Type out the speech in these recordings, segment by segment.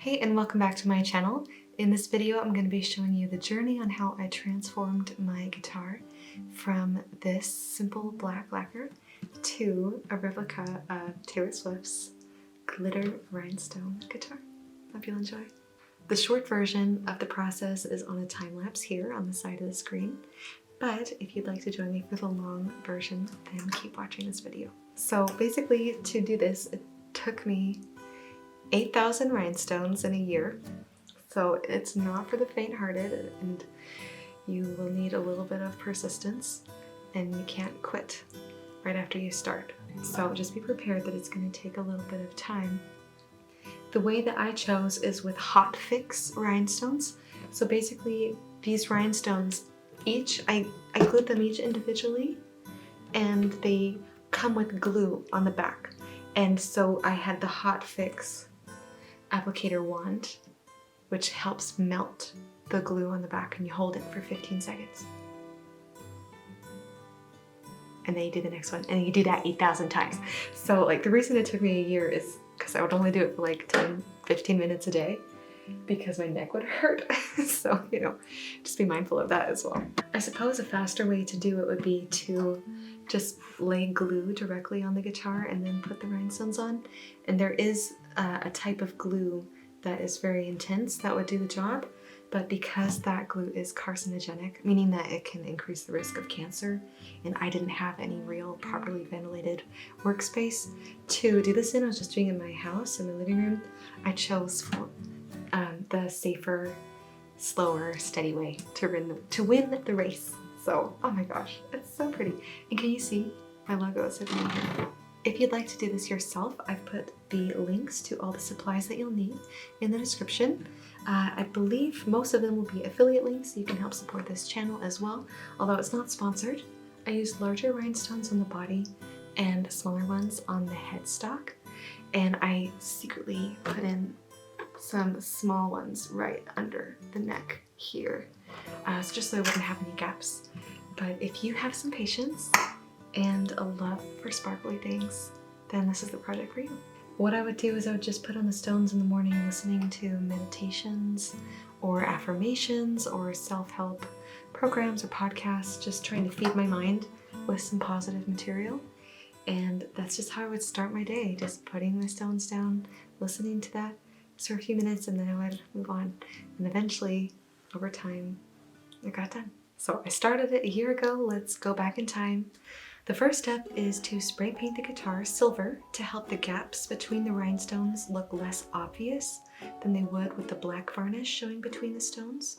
Hey, and welcome back to my channel. In this video, I'm going to be showing you the journey on how I transformed my guitar from this simple black lacquer to a replica of Taylor Swift's glitter rhinestone guitar. Hope you'll enjoy. The short version of the process is on a time lapse here on the side of the screen, but if you'd like to join me for the long version, then keep watching this video. So basically, to do this, it took me 8,000 rhinestones in a year, so it's not for the faint-hearted, and you will need a little bit of persistence, and you can't quit right after you start. So just be prepared that it's going to take a little bit of time. The way that I chose is with hot fix rhinestones. So basically these rhinestones, I glued them each individually, and they come with glue on the back. And so I had the hot fix applicator wand, which helps melt the glue on the back, and you hold it for 15 seconds. And then you do the next one, and you do that 8,000 times. So like the reason it took me a year is because I would only do it for like 10-15 minutes a day because my neck would hurt. So, you know, just be mindful of that as well. I suppose a faster way to do it would be to just lay glue directly on the guitar and then put the rhinestones on. And there is a type of glue that is very intense that would do the job, but because that glue is carcinogenic, meaning that it can increase the risk of cancer, and I didn't have any real properly ventilated workspace to do this in, I was just doing it in my house, in my living room, I chose for the safer, slower, steady way to win the race. So, oh my gosh, it's so pretty. And can you see my logo is sitting in here? If you'd like to do this yourself, I've put the links to all the supplies that you'll need in the description. I believe most of them will be affiliate links, so you can help support this channel as well, although it's not sponsored. I used larger rhinestones on the body and smaller ones on the headstock, and I secretly put in some small ones right under the neck here, so just so I wouldn't have any gaps. But if you have some patience and a love for sparkly things, then this is the project for you. What I would do is I would just put on the stones in the morning listening to meditations or affirmations or self-help programs or podcasts, just trying to feed my mind with some positive material. And that's just how I would start my day, just putting my stones down, listening to that for a few minutes, and then I would move on. And eventually, over time, I got done. So I started it a year ago. Let's go back in time. The first step is to spray paint the guitar silver to help the gaps between the rhinestones look less obvious than they would with the black varnish showing between the stones.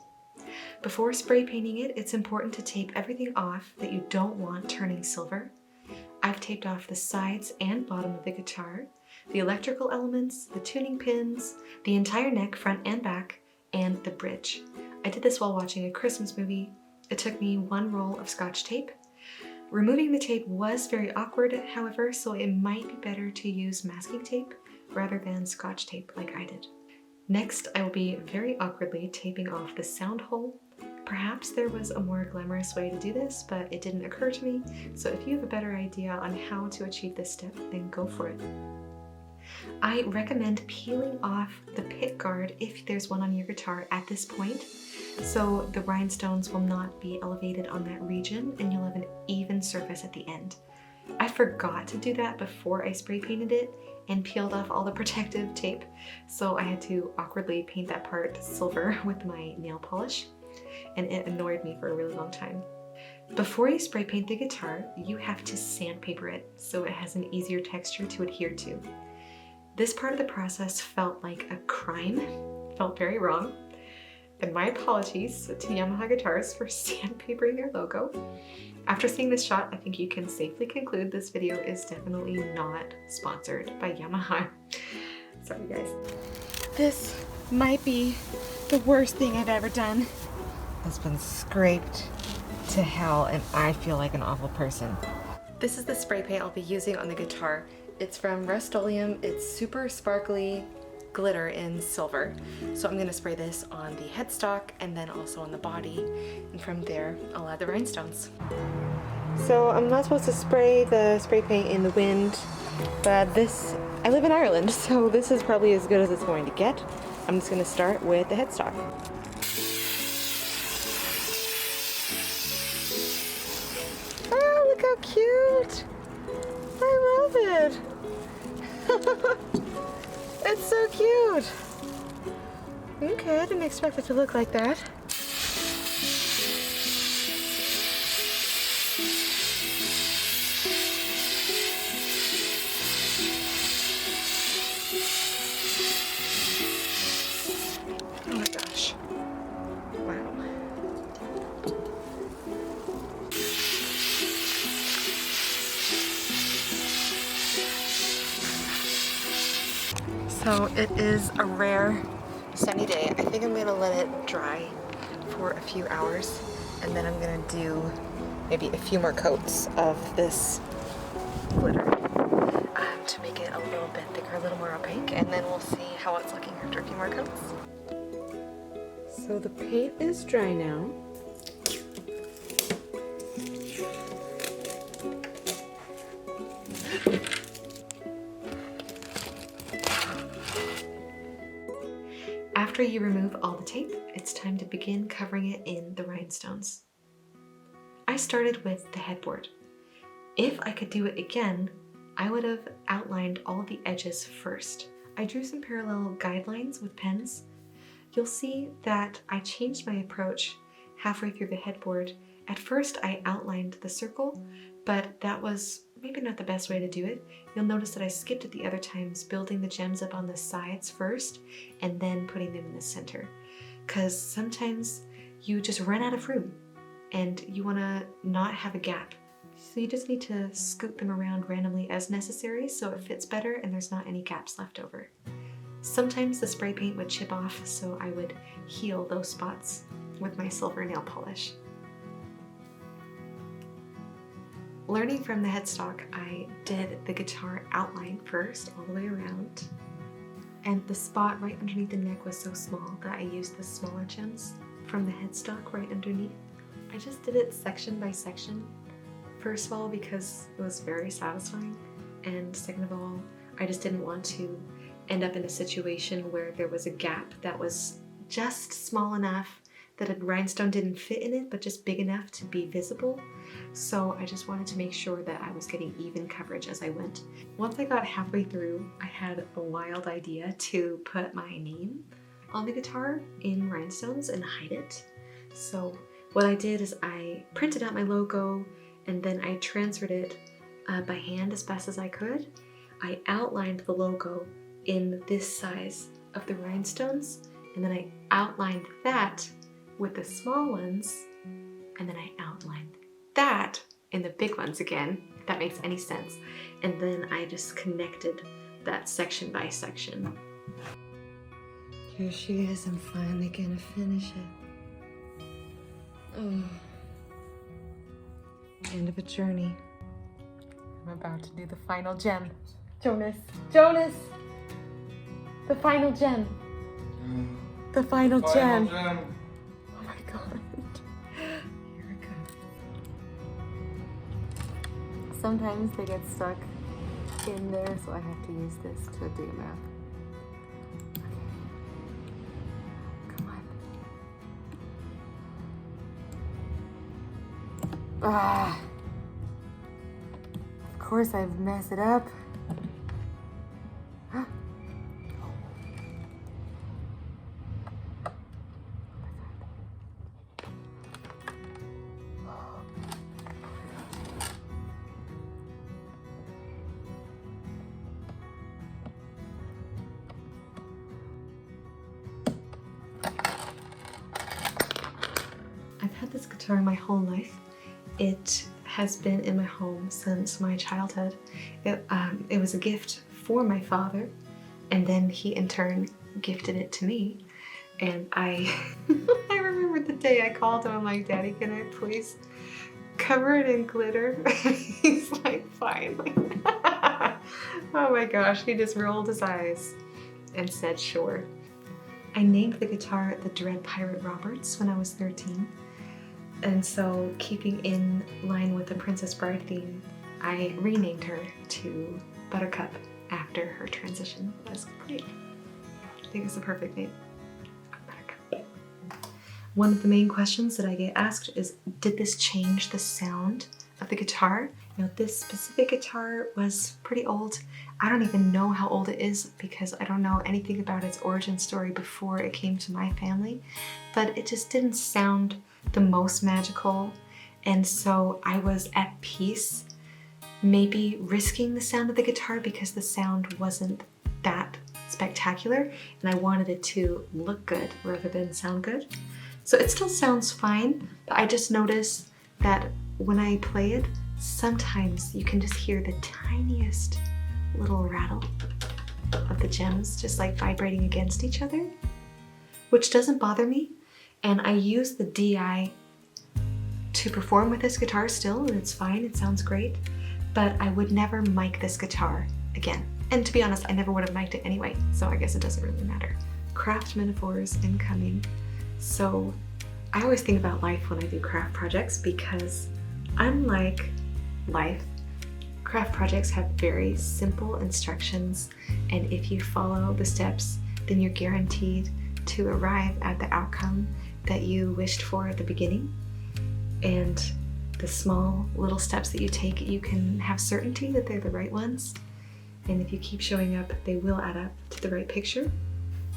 Before spray painting it, it's important to tape everything off that you don't want turning silver. I've taped off the sides and bottom of the guitar, the electrical elements, the tuning pins, the entire neck, front and back, and the bridge. I did this while watching a Christmas movie. It took me one roll of Scotch tape. Removing the tape was very awkward, however, so it might be better to use masking tape rather than Scotch tape like I did. Next, I will be very awkwardly taping off the sound hole. Perhaps there was a more glamorous way to do this, but it didn't occur to me, so if you have a better idea on how to achieve this step, then go for it. I recommend peeling off the pick guard if there's one on your guitar at this point, so the rhinestones will not be elevated on that region and you'll have an even surface at the end. I forgot to do that before I spray painted it and peeled off all the protective tape, so I had to awkwardly paint that part silver with my nail polish, and it annoyed me for a really long time. Before you spray paint the guitar, you have to sandpaper it so it has an easier texture to adhere to. This part of the process felt like a crime, felt very wrong, and my apologies to Yamaha guitars for sandpapering their logo. After seeing this shot, I think you can safely conclude this video is definitely not sponsored by Yamaha. Sorry guys. This might be the worst thing I've ever done. It's been scraped to hell and I feel like an awful person. This is the spray paint I'll be using on the guitar. It's from Rust-Oleum. It's super sparkly glitter in silver. So I'm going to spray this on the headstock and then also on the body. And from there, I'll add the rhinestones. So I'm not supposed to spray the spray paint in the wind, but I live in Ireland, so this is probably as good as it's going to get. I'm just gonna start with the headstock. Oh, look how cute! I love it! It's so cute! Okay, I didn't expect it to look like that. Oh my gosh. Wow. So it is a rare sunny day. I think I'm gonna let it dry for a few hours and then I'm gonna do maybe a few more coats of this glitter to make it a little bit thicker, a little more opaque, and then we'll see how it's looking after a few more coats. So the paint is dry now. After you remove all the tape, it's time to begin covering it in the rhinestones. I started with the headboard. If I could do it again, I would have outlined all the edges first. I drew some parallel guidelines with pens. You'll see that I changed my approach halfway through the headboard. At first I outlined the circle, but that was maybe not the best way to do it. You'll notice that I skipped at the other times, building the gems up on the sides first and then putting them in the center. Because sometimes you just run out of room and you want to not have a gap. So you just need to scoot them around randomly as necessary so it fits better and there's not any gaps left over. Sometimes the spray paint would chip off, so I would heal those spots with my silver nail polish. Learning from the headstock, I did the guitar outline first all the way around. And the spot right underneath the neck was so small that I used the smaller gems from the headstock right underneath. I just did it section by section. First of all, because it was very satisfying, and second of all, I just didn't want to end up in a situation where there was a gap that was just small enough that a rhinestone didn't fit in it, but just big enough to be visible. So I just wanted to make sure that I was getting even coverage as I went. Once I got halfway through, I had a wild idea to put my name on the guitar in rhinestones and hide it. So what I did is I printed out my logo and then I transferred it by hand as best as I could. I outlined the logo in this size of the rhinestones, and then I outlined that with the small ones, and then I outlined that in the big ones again, if that makes any sense. And then I just connected that section by section. Here she is, I'm finally gonna finish it. Oh. End of a journey. I'm about to do the final gem. Jonas! Jonas! The final gem. The final gem. Oh my god. Here it goes. Sometimes they get stuck in there, so I have to use this to do math. Come on. Ah. Of course I've messed it up. I've had this guitar my whole life. It has been in my home since my childhood. It was a gift for my father, and then he in turn gifted it to me. And I remember the day I called him, I'm like, Daddy, can I please cover it in glitter? He's like, fine. Oh my gosh, he just rolled his eyes and said, sure. I named the guitar the Dread Pirate Roberts when I was 13. And so, keeping in line with the Princess Bride theme, I renamed her to Buttercup after her transition was complete. think it's the perfect name. One of the main questions that I get asked is, did this change the sound of the guitar? You know, this specific guitar was pretty old. I don't even know how old it is because I don't know anything about its origin story before it came to my family, but it just didn't sound the most magical. And so I was at peace maybe risking the sound of the guitar because the sound wasn't that spectacular and I wanted it to look good rather than sound good. So it still sounds fine, but I just noticed that when I play it, sometimes you can just hear the tiniest little rattle of the gems just like vibrating against each other, which doesn't bother me. And I use the DI to perform with this guitar still, and it's fine, it sounds great, but I would never mic this guitar again. And to be honest, I never would have mic'd it anyway, so I guess it doesn't really matter. Craft metaphors incoming. So I always think about life when I do craft projects because unlike life, craft projects have very simple instructions, and if you follow the steps, then you're guaranteed to arrive at the outcome that you wished for at the beginning. And the small little steps that you take, you can have certainty that they're the right ones. And if you keep showing up, they will add up to the right picture.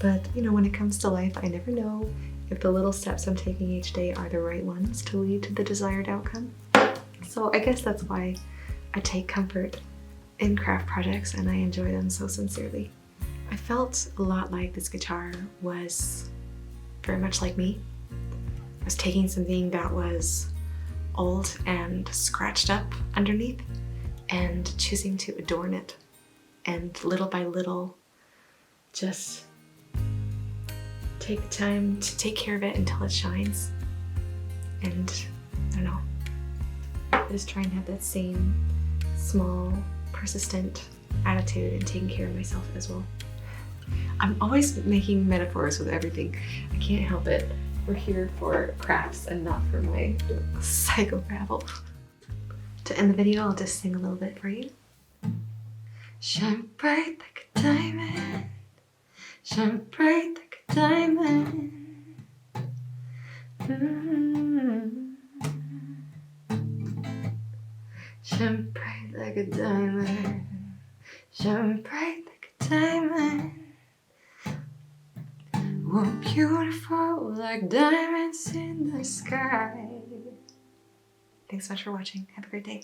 But you know, when it comes to life, I never know if the little steps I'm taking each day are the right ones to lead to the desired outcome. So I guess that's why I take comfort in craft projects and I enjoy them so sincerely. I felt a lot like this guitar was very much like me. I was taking something that was old and scratched up underneath and choosing to adorn it, and little by little just take the time to take care of it until it shines. And I don't know, I just try and have that same small, persistent attitude and taking care of myself as well. I'm always making metaphors with everything. I can't help it. We're here for crafts and not for my psychobabble. To end the video, I'll just sing a little bit for you. Shine bright like a diamond. Shine bright like a diamond. Shine bright like a diamond. Shine bright like a diamond. We're beautiful like diamonds in the sky. Thanks so much for watching. Have a great day.